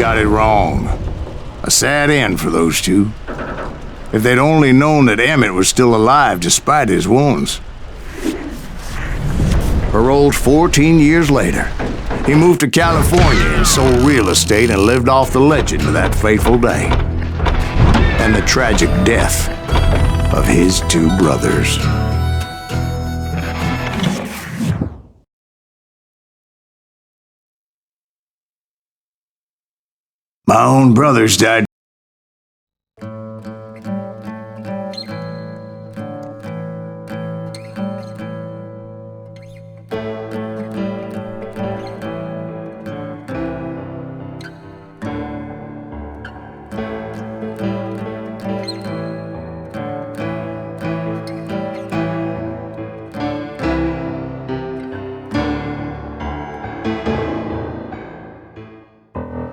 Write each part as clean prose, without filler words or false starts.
got it wrong. A sad end for those two. If they'd only known that Emmett was still alive despite his wounds. Paroled 14 years later, he moved to California and sold real estate and lived off the legend of that fateful day. And the tragic death of his two brothers. My own brothers died.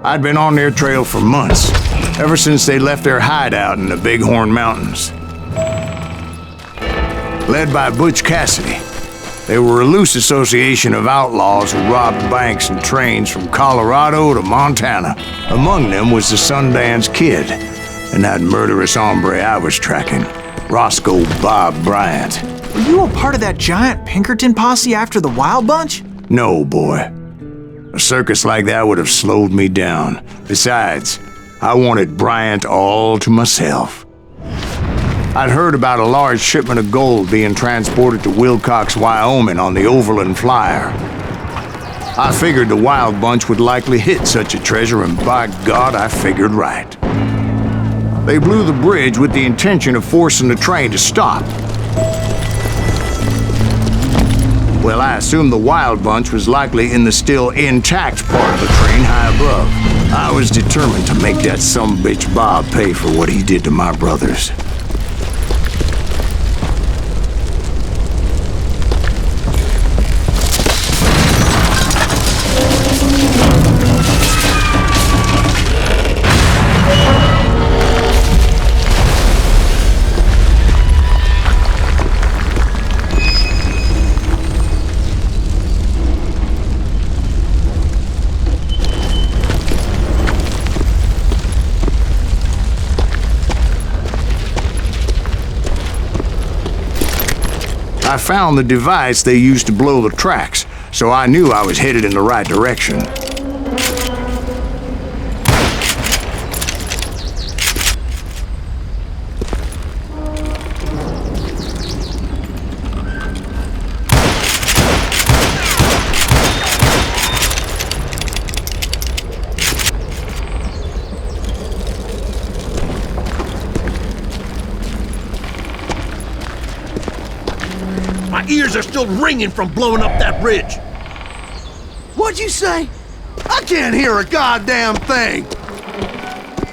I'd been on their trail for months, ever since they left their hideout in the Bighorn Mountains. Led by Butch Cassidy, they were a loose association of outlaws who robbed banks and trains from Colorado to Montana. Among them was the Sundance Kid, and that murderous hombre I was tracking, Roscoe Bob Bryant. Were you a part of that giant Pinkerton posse after the Wild Bunch? No, boy. A circus like that would have slowed me down. Besides, I wanted Bryant all to myself. I'd heard about a large shipment of gold being transported to Wilcox, Wyoming on the Overland Flyer. I figured the Wild Bunch would likely hit such a treasure, and by God, I figured right. They blew the bridge with the intention of forcing the train to stop. Well, I assumed the Wild Bunch was likely in the still intact part of the train high above. I was determined to make that sumbitch Bob pay for what he did to my brothers. I found the device they used to blow the tracks, so I knew I was headed in the right direction. My ears are still ringing from blowing up that bridge. What'd you say? I can't hear a goddamn thing.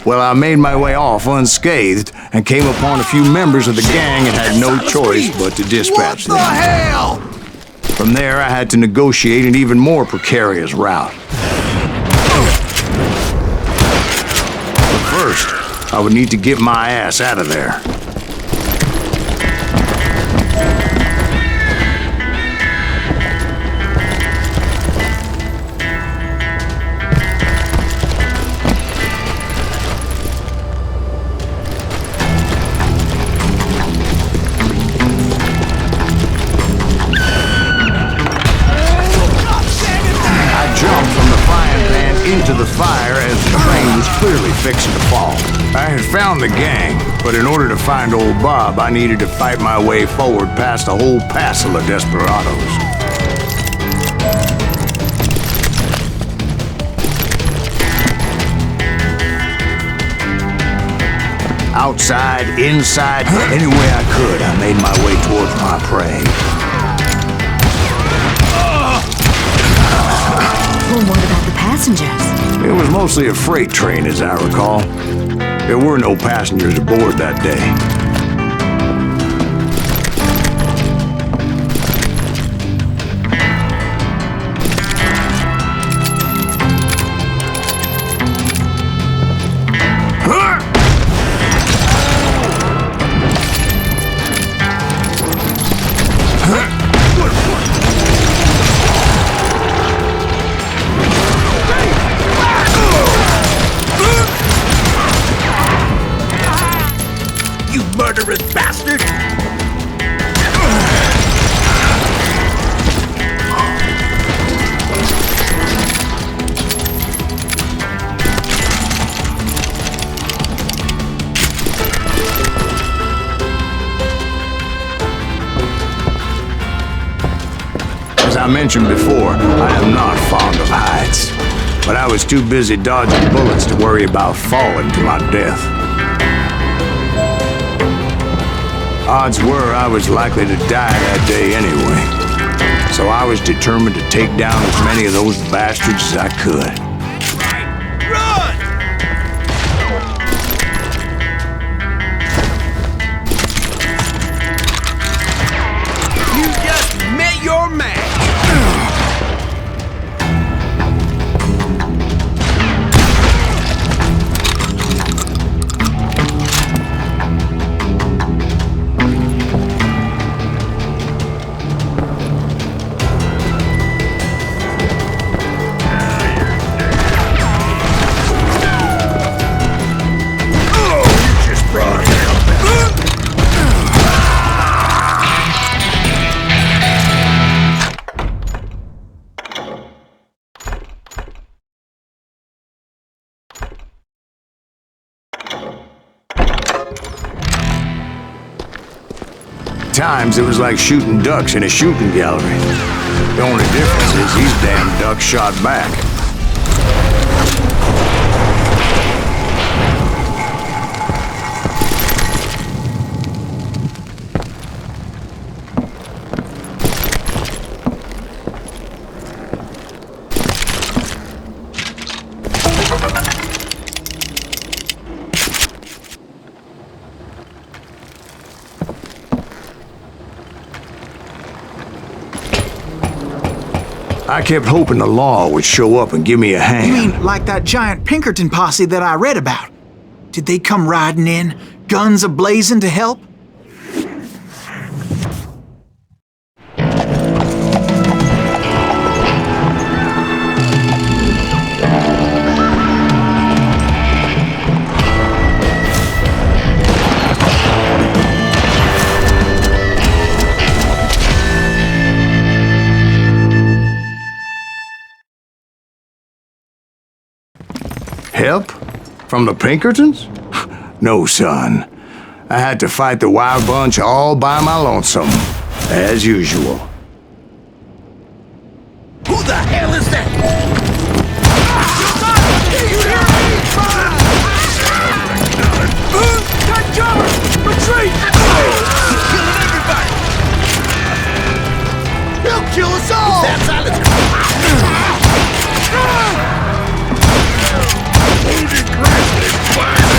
Well, I made my way off unscathed and came upon a few members of the gang and had no choice but to dispatch them. What the hell? From there, I had to negotiate an even more precarious route. But first, I would need to get my ass out of there. Into the fire as the train was clearly fixing to fall. I had found the gang, but in order to find old Bob, I needed to fight my way forward past a whole passel of desperados. Outside, inside, any way I could, I made my way towards my prey. Well, what about the passengers? It was mostly a freight train, as I recall. There were no passengers aboard that day. murderous bastard! As I mentioned before, I am not fond of heights, but I was too busy dodging bullets to worry about falling to my death. Odds were I was likely to die that day anyway, so I was determined to take down as many of those bastards as I could. Run! You just met your match! Times it was like shooting ducks in a shooting gallery. The only difference is these damn ducks shot back. I kept hoping the law would show up and give me a hand. You mean like that giant Pinkerton posse that I read about? Did they come riding in, guns a-blazing to help? Help? From the Pinkertons? No, son. I had to fight the wild bunch all by my lonesome, as usual. Who the hell is that? Got cover! Retreat! He's killing everybody! He'll kill us all! That silence! Wounded grass is fire!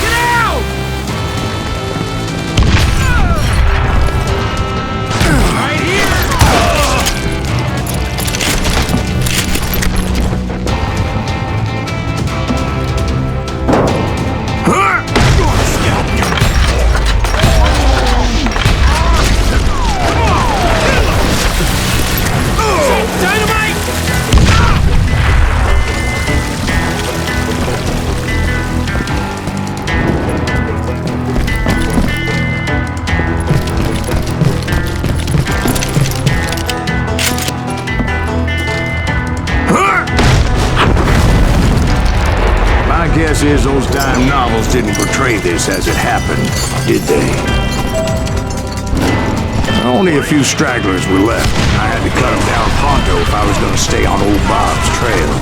Get out! Right here! Dynamite! My guess is those dime novels didn't portray this as it happened, did they? Only a few stragglers were left. I had to cut them down pronto if I was going to stay on old Bob's trail.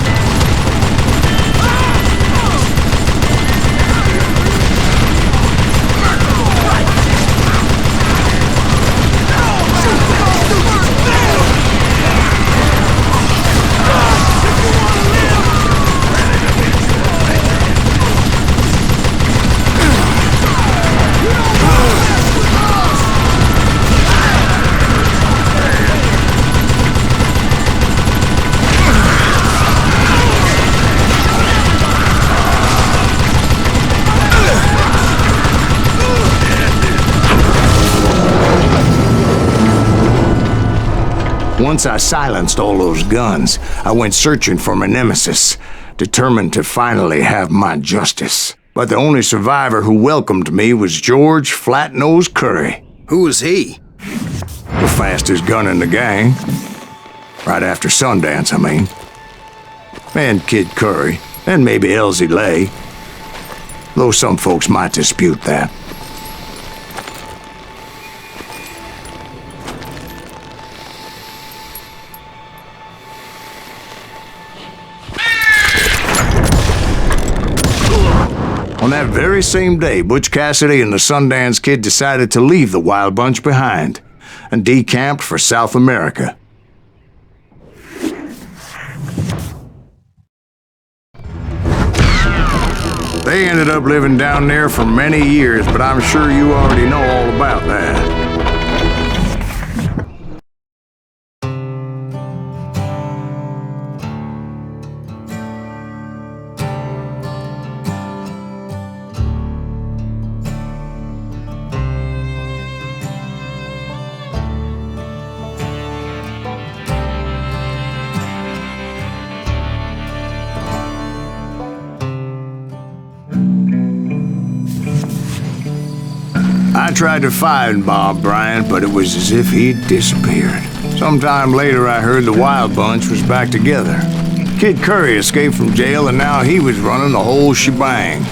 Once I silenced all those guns, I went searching for my nemesis, determined to finally have my justice. But the only survivor who welcomed me was George Flat-Nose Curry. Who was he? The fastest gun in the gang. Right after Sundance, I mean. And Kid Curry, and maybe Elsie Lay. Though some folks might dispute that. On that very same day, Butch Cassidy and the Sundance Kid decided to leave the Wild Bunch behind and decamped for South America. They ended up living down there for many years, but I'm sure you already know all about that. I tried to find Bob Bryant, but it was as if he'd disappeared. Sometime later, I heard the Wild Bunch was back together. Kid Curry escaped from jail, and now he was running the whole shebang.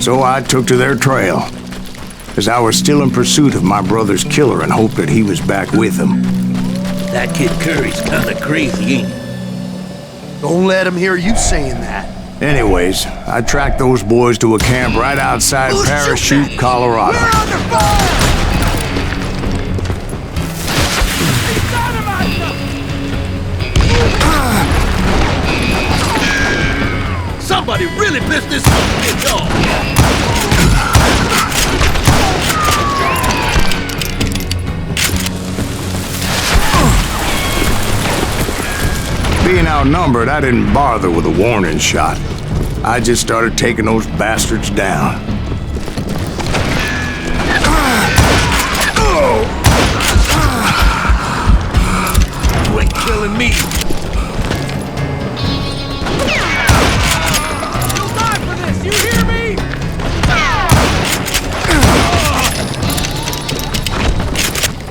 So I took to their trail, as I was still in pursuit of my brother's killer and hoped that he was back with him. That Kid Curry's kinda crazy, ain't he? Don't let him hear you saying that. Anyways, I tracked those boys to a camp right outside Parachute, Colorado. We're under fire! Somebody really pissed this bitch off! Being outnumbered, I didn't bother with a warning shot. I just started taking those bastards down. You ain't killing me! You'll die for this, you hear me?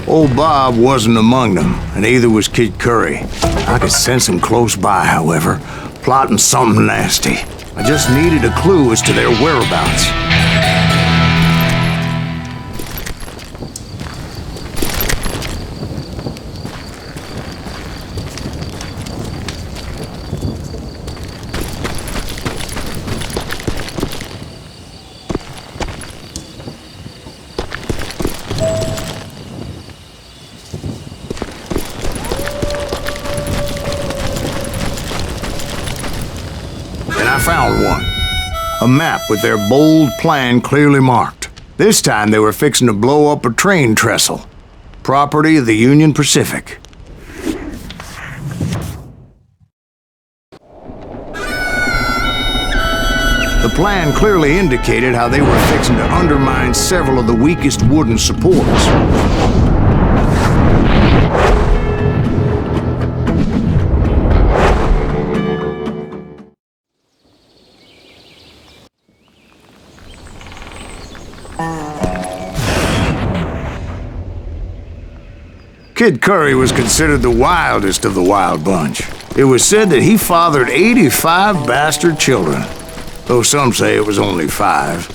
Old Bob wasn't among them, and neither was Kid Curry. I could sense him close by, however, plotting something nasty. I just needed a clue as to their whereabouts. I found one. A map with their bold plan clearly marked. This time they were fixing to blow up a train trestle. Property of the Union Pacific. The plan clearly indicated how they were fixing to undermine several of the weakest wooden supports. Kid Curry was considered the wildest of the Wild Bunch. It was said that he fathered 85 bastard children, though some say it was only 5.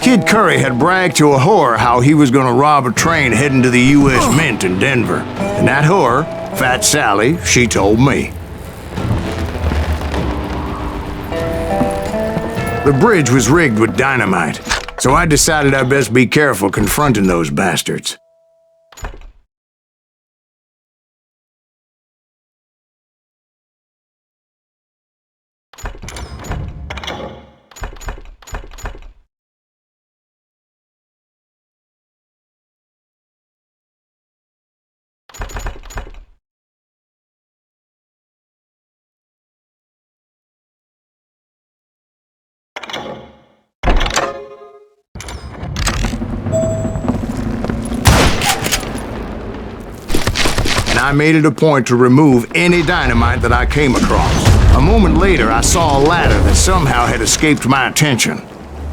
Kid Curry had bragged to a whore how he was gonna rob a train heading to the U.S. Mint in Denver. And that whore, Fat Sally, she told me. The bridge was rigged with dynamite, so I decided I'd best be careful confronting those bastards. I made it a point to remove any dynamite that I came across. A moment later, I saw a ladder that somehow had escaped my attention.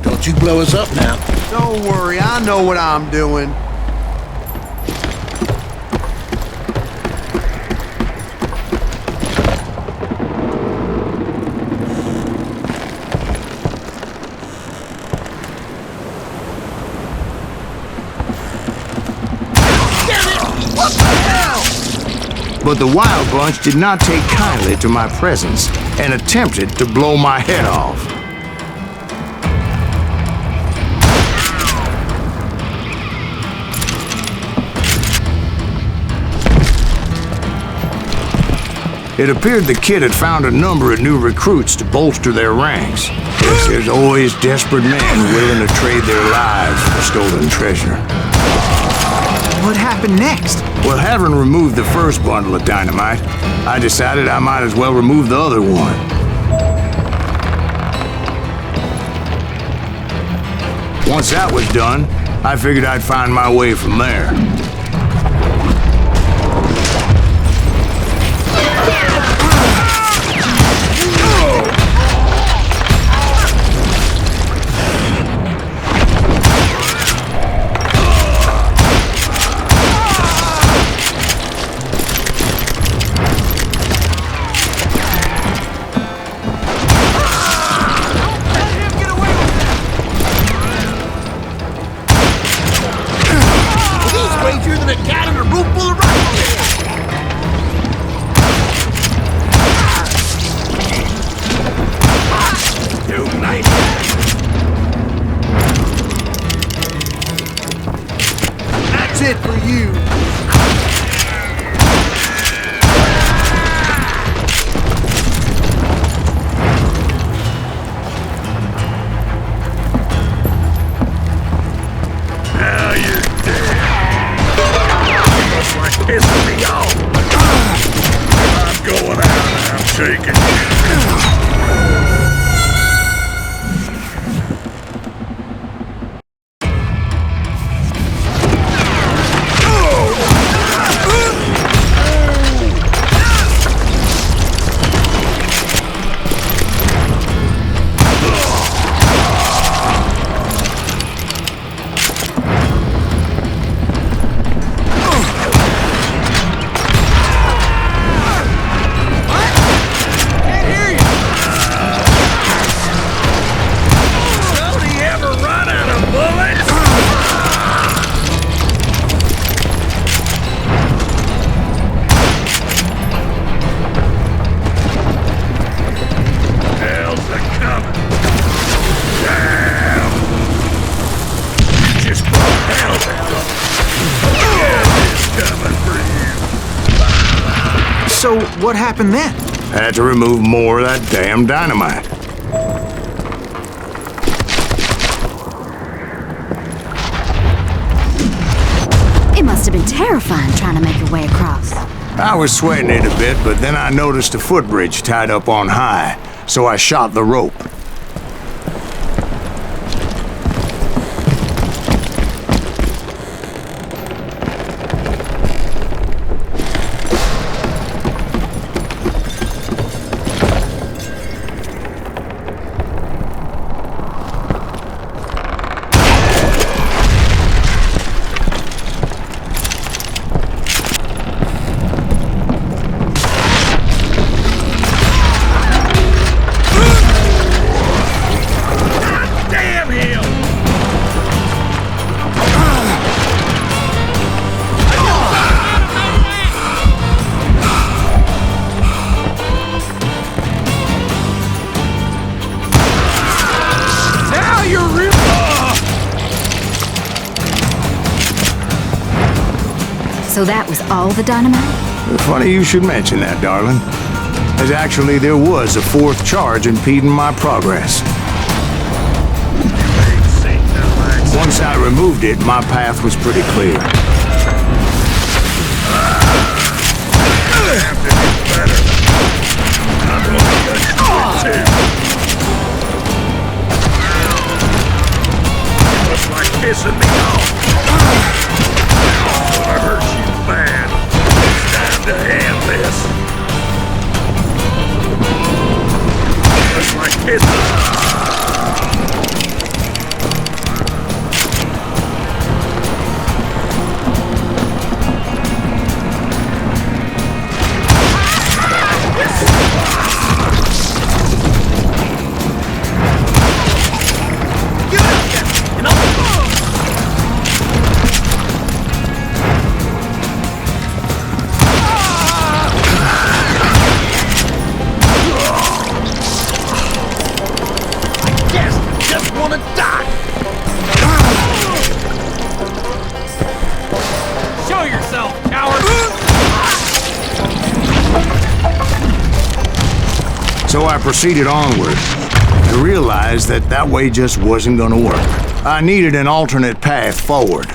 Don't you blow us up now. Don't worry, I know what I'm doing. But the Wild Bunch did not take kindly to my presence and attempted to blow my head off. It appeared the kid had found a number of new recruits to bolster their ranks. Yes, there's always desperate men willing to trade their lives for stolen treasure. What happened next? Well, having removed the first bundle of dynamite, I decided I might as well remove the other one. Once that was done, I figured I'd find my way from there. Stranger than a cat in a room full of rifles. Too nice. That's it for you. Now you're dead. Looks like pissing me off. I'm going out and I'm shaking. So what happened then? Had to remove more of that damn dynamite. It must have been terrifying trying to make your way across. I was sweating it a bit, but then I noticed a footbridge tied up on high, so I shot the rope. So that was all the dynamite? Funny you should mention that, darling. As actually there was a fourth charge impeding my progress. Once I removed it, my path was pretty clear. Looks like pissing me off. I hurt you bad. It's time to I proceeded onward, I realized that that way just wasn't gonna work. I needed an alternate path forward.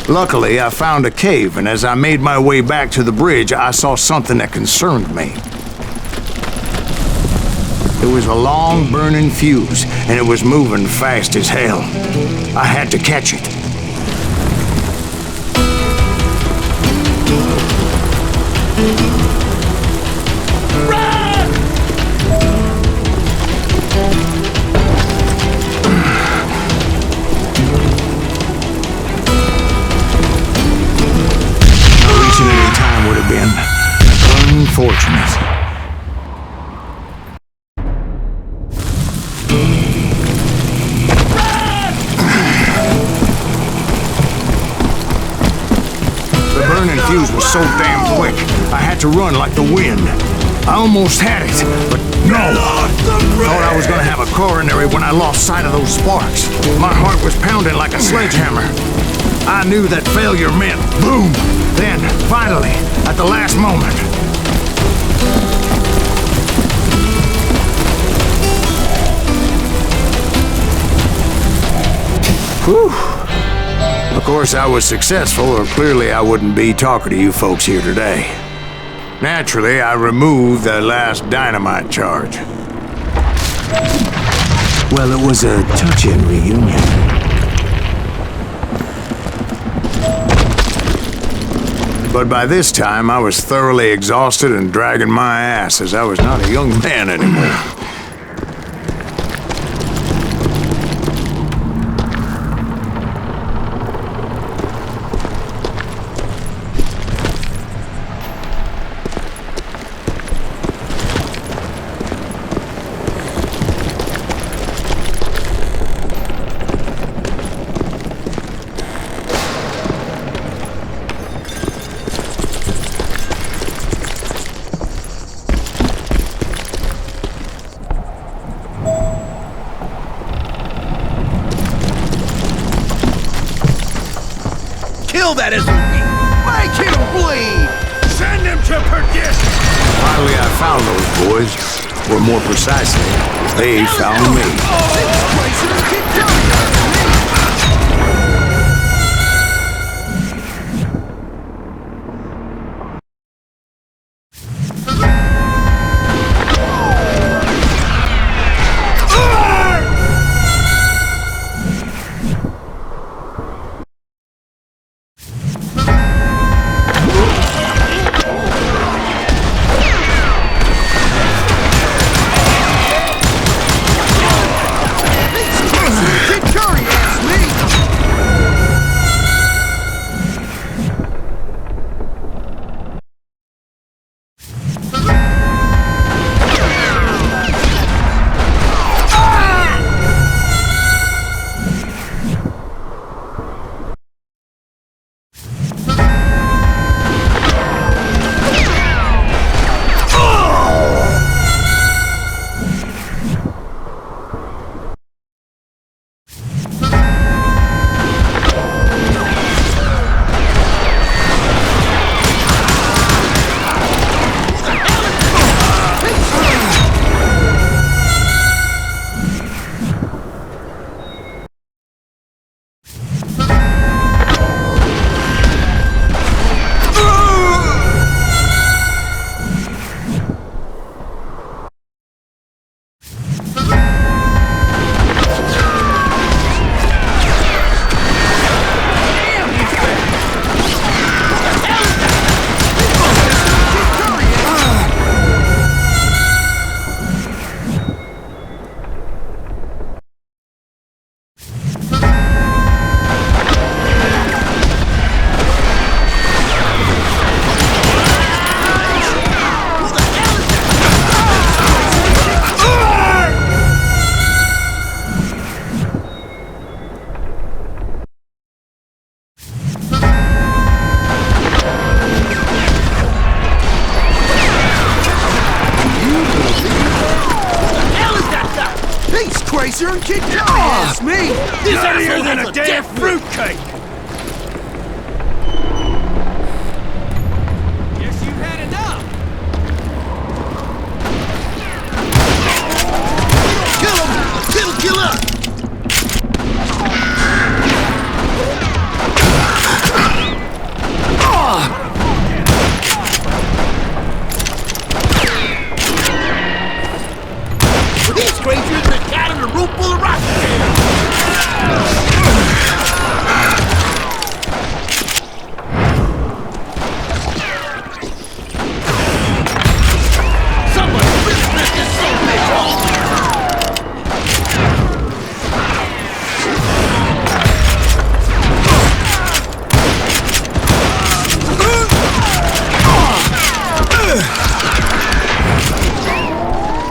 Luckily, I found a cave, and as I made my way back to the bridge, I saw something that concerned me. It was a long burning fuse, and it was moving fast as hell. I had to catch it. Reaching any time would have been unfortunate. Fuse was so damn quick, I had to run like the wind. I almost had it, but no! Thought I was gonna have a coronary when I lost sight of those sparks. My heart was pounding like a sledgehammer. I knew that failure meant boom! Then, finally, at the last moment. Whew! Of course, I was successful, or clearly I wouldn't be talking to you folks here today. Naturally, I removed the last dynamite charge. Well, it was a touching reunion. But by this time, I was thoroughly exhausted and dragging my ass, as I was not a young man anymore. Kill that SOB! Make him bleed! Send him to perdition! Finally, I found those boys. Or more precisely, they found me. Racer and Kid Joey, that's me! This asshole than a damn fruitcake! Guess you've had enough! Kill him! Kill him! He's crazier than a cat in a room full of rocks! Somebody really rip this son of a bitch off!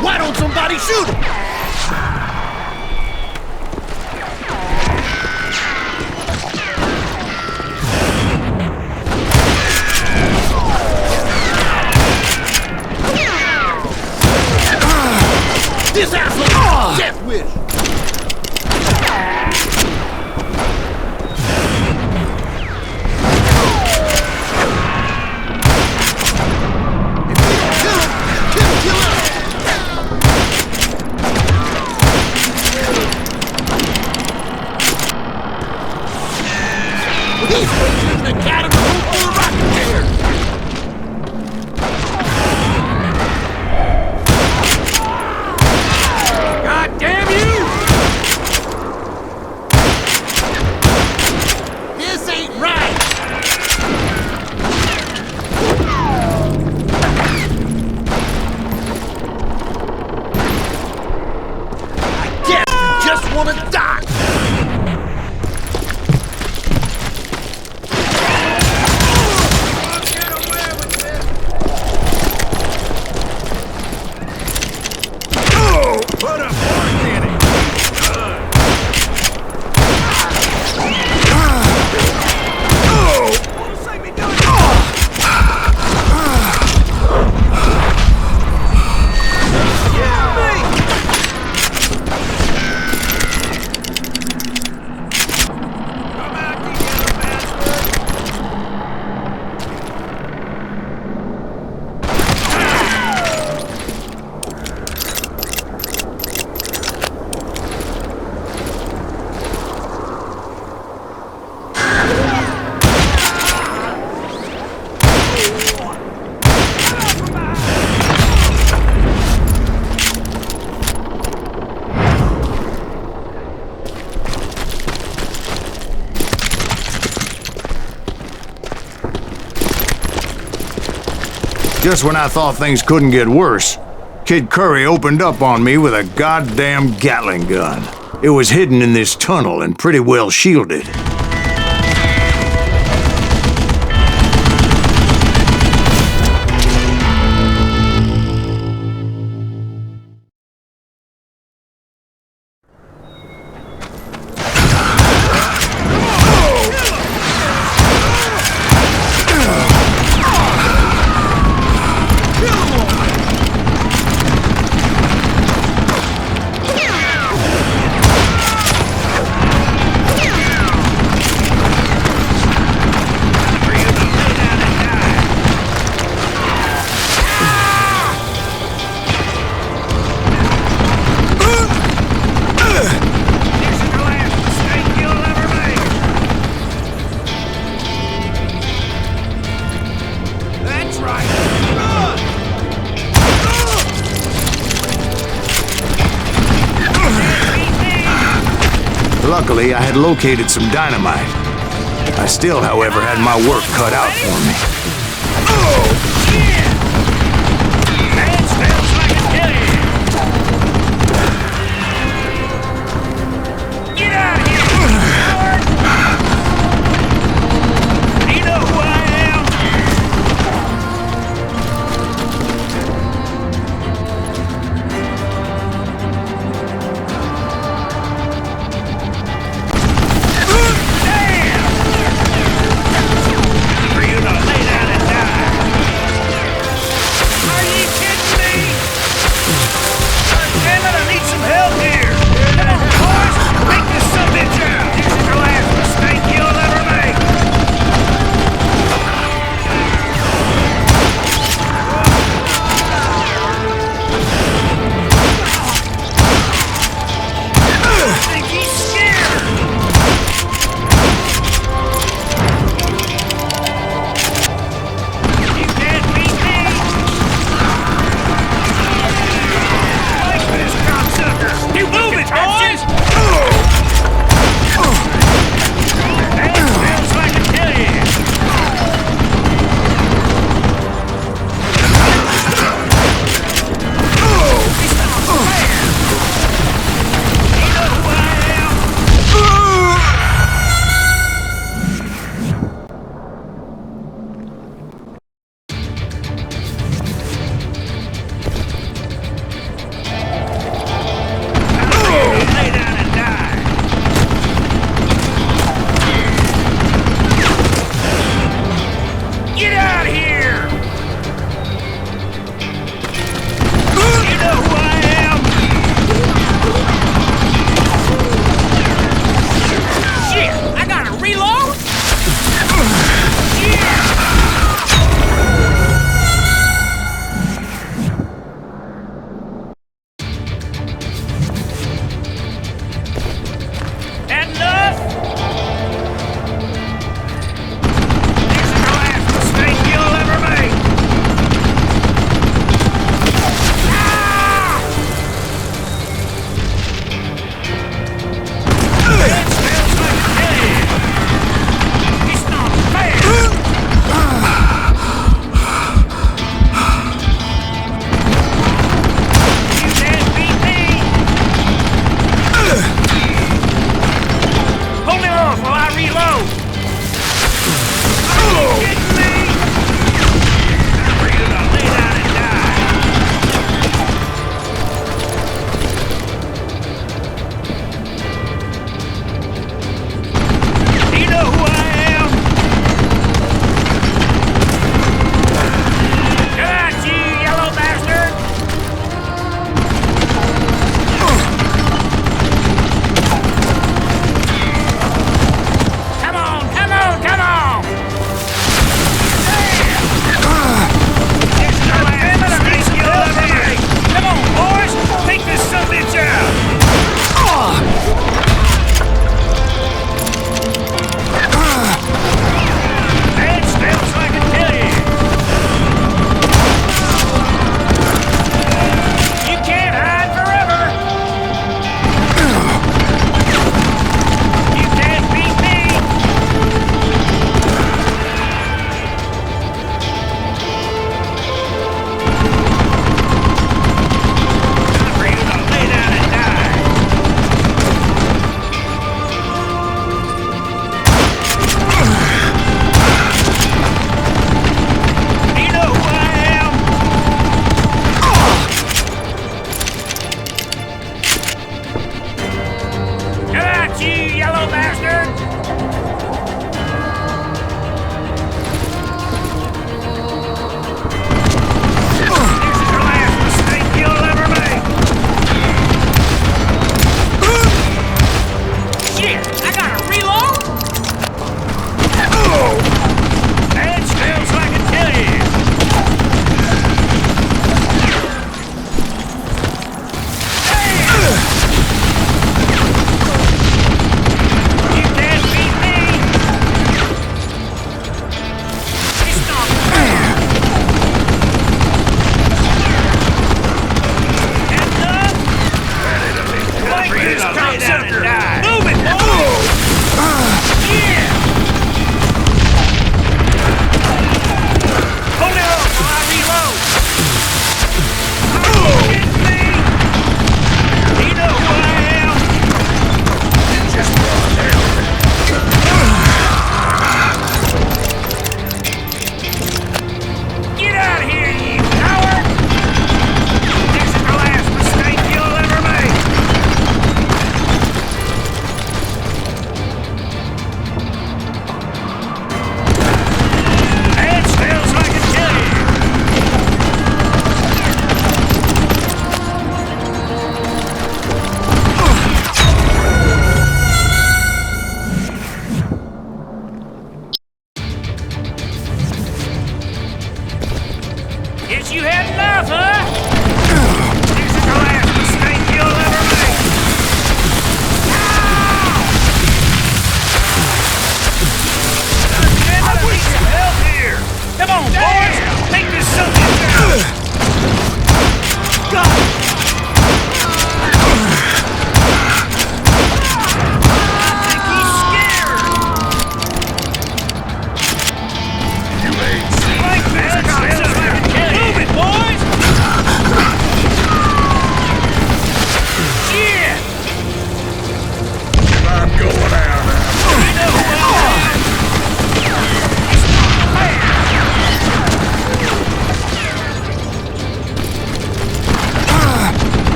Why don't somebody shoot him? This asshole! Death wish! He's crazier than a cat in a room full of rocking chairs! God damn you! This ain't right! I guess you just want to die! Put a fork in it! Save me doing Just when I thought things couldn't get worse, Kid Curry opened up on me with a goddamn Gatling gun. It was hidden in this tunnel and pretty well shielded. Luckily, I had located some dynamite. I still, however, had my work cut out for me. Man smells like a skillet. Get out of here, coward! You know who I am? For you to lay down and die.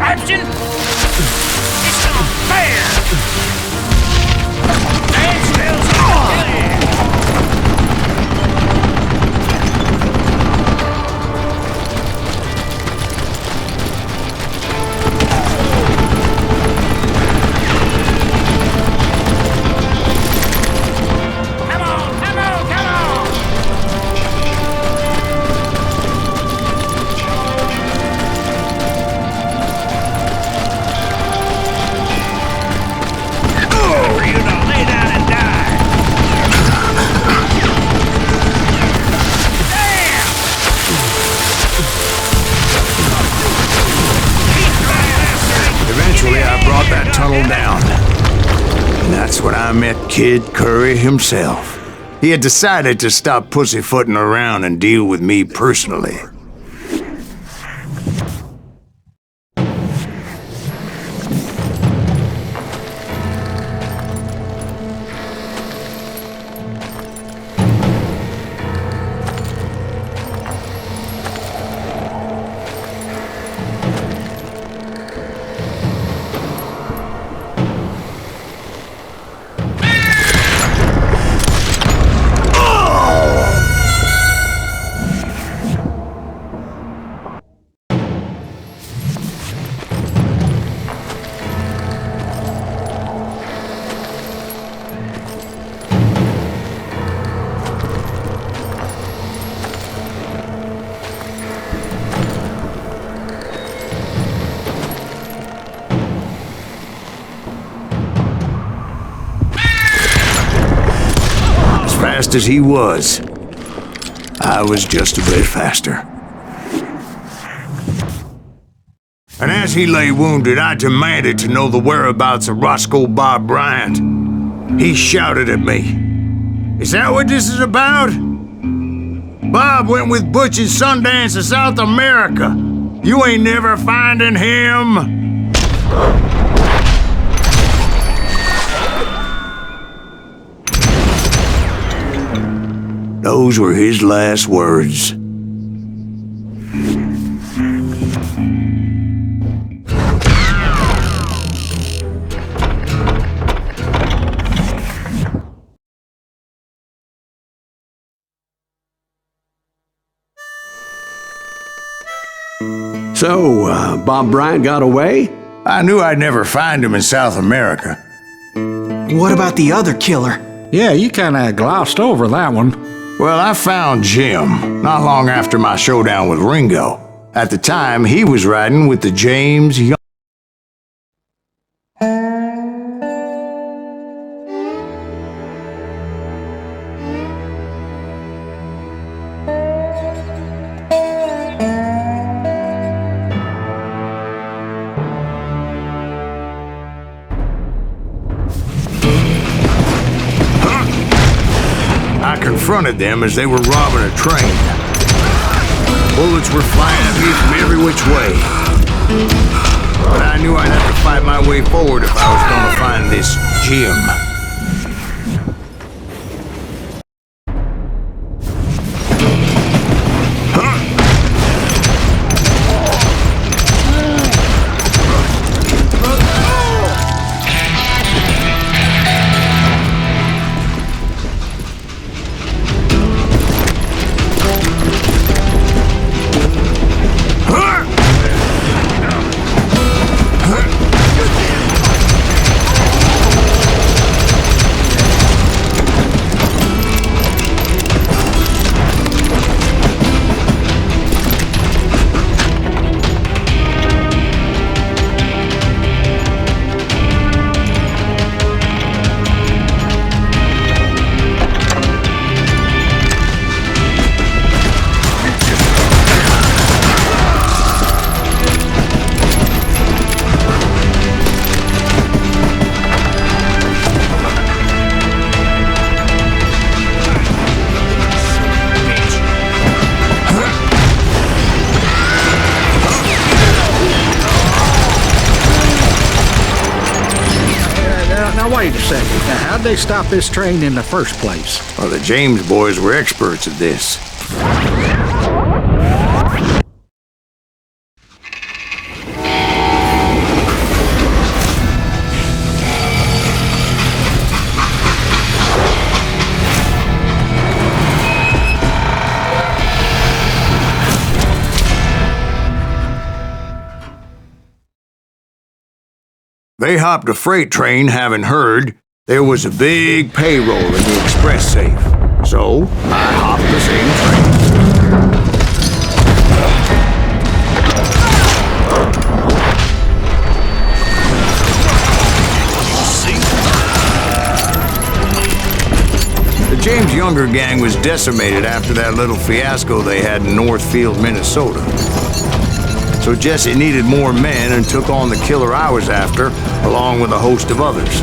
contraption? It's not fair! Stand still so I can kill you! Come on, come on, come on! For you to lay down and die! Damn! Keep trying that thing! Eventually, I brought that tunnel down. And that's when I met Kid Curry himself. He had decided to stop pussyfooting around and deal with me personally. Fast as he was, I was just a bit faster. And as he lay wounded, I demanded to know the whereabouts of Roscoe Bob Bryant. He shouted at me, "Is that what this is about? Bob went with Butch and Sundance to South America. You ain't never finding him." Those were his last words. So, Bob Bryant got away? I knew I'd never find him in South America. What about the other killer? Yeah, you kinda glossed over that one. Well, I found Jim not long after my showdown with Ringo. At the time, he was riding with the James Young. I confronted them as they were robbing a train. Bullets were flying at me from every which way. But I knew I'd have to fight my way forward if I was going to find this Jim. Now wait a second. Now, how'd they stop this train in the first place? Well, the James boys were experts at this. They hopped a freight train having heard there was a big payroll in the express safe. So, I hopped the same train. The James Younger gang was decimated after that little fiasco they had in Northfield, Minnesota. So Jesse needed more men and took on the killer I was after, along with a host of others.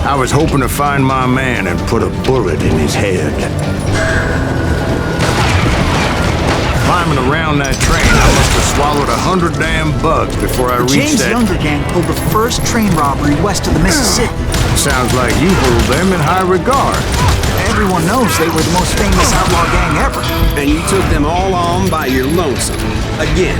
I was hoping to find my man and put a bullet in his head. Climbing around that train, I must have swallowed 100 damn bugs before I reached James Younger gang pulled the first train robbery west of the Mississippi. Sounds like you hold them in high regard. Everyone knows they were the most famous outlaw gang ever. And you took them all on by your lonesome. Again.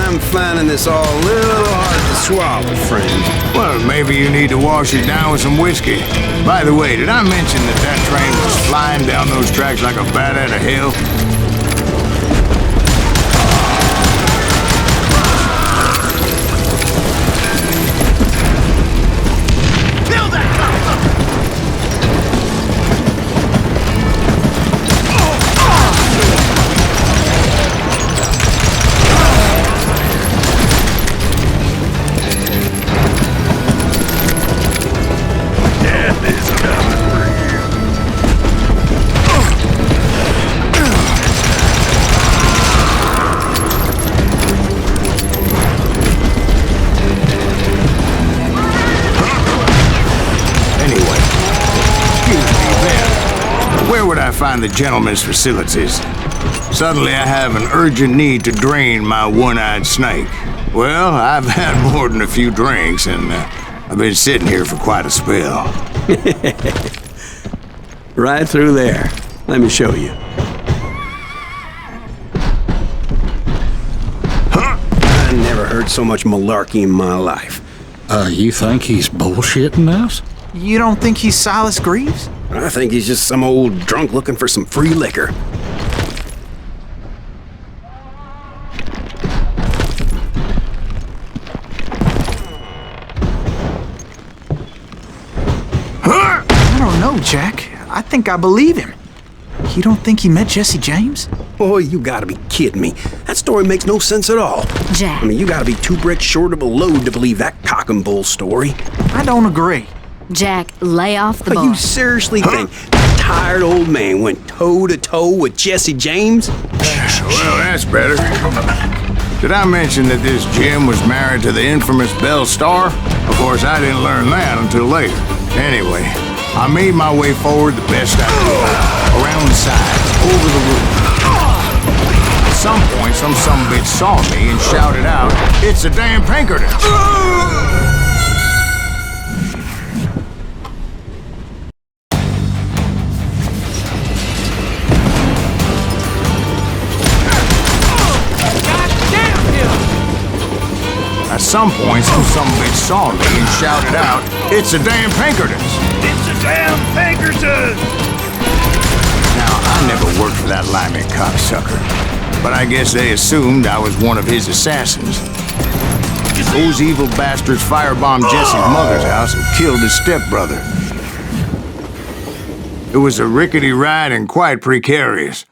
I'm finding this all a little hard to swallow, friend. Well, maybe you need to wash it down with some whiskey. By the way, did I mention that that train was flying down those tracks like a bat out of hell? Find the gentleman's facilities. Suddenly I have an urgent need to drain my one-eyed snake. Well, I've had more than a few drinks, and I've been sitting here for quite a spell. Right through there. Let me show you. I never heard so much malarkey in my life. You think he's bullshitting us? You don't think he's Silas Greaves? I think he's just some old drunk looking for some free liquor. I don't know, Jack. I think I believe him. You don't think he met Jesse James? Boy, you gotta be kidding me. That story makes no sense at all. Jack. I mean, you gotta be 2 bricks short of a load to believe that cock and bull story. I don't agree. Jack, lay off the But bar. you seriously think that tired old man went toe-to-toe with Jesse James? Well, that's better. Did I mention that this Jim was married to the infamous Belle Starr? Of course, I didn't learn that until later. Anyway, I made my way forward the best I could. Around the sides, over the roof. At some point, some sumbitch saw me and shouted out, "It's the damn Pinkertons!" At some point, some bitch saw me and shouted out, "It's the damn Pinkertons!" It's the damn Pinkertons! Now, I never worked for that limey cocksucker, but I guess they assumed I was one of his assassins. Those evil bastards firebombed Jesse's mother's house and killed his stepbrother. It was a rickety ride and quite precarious.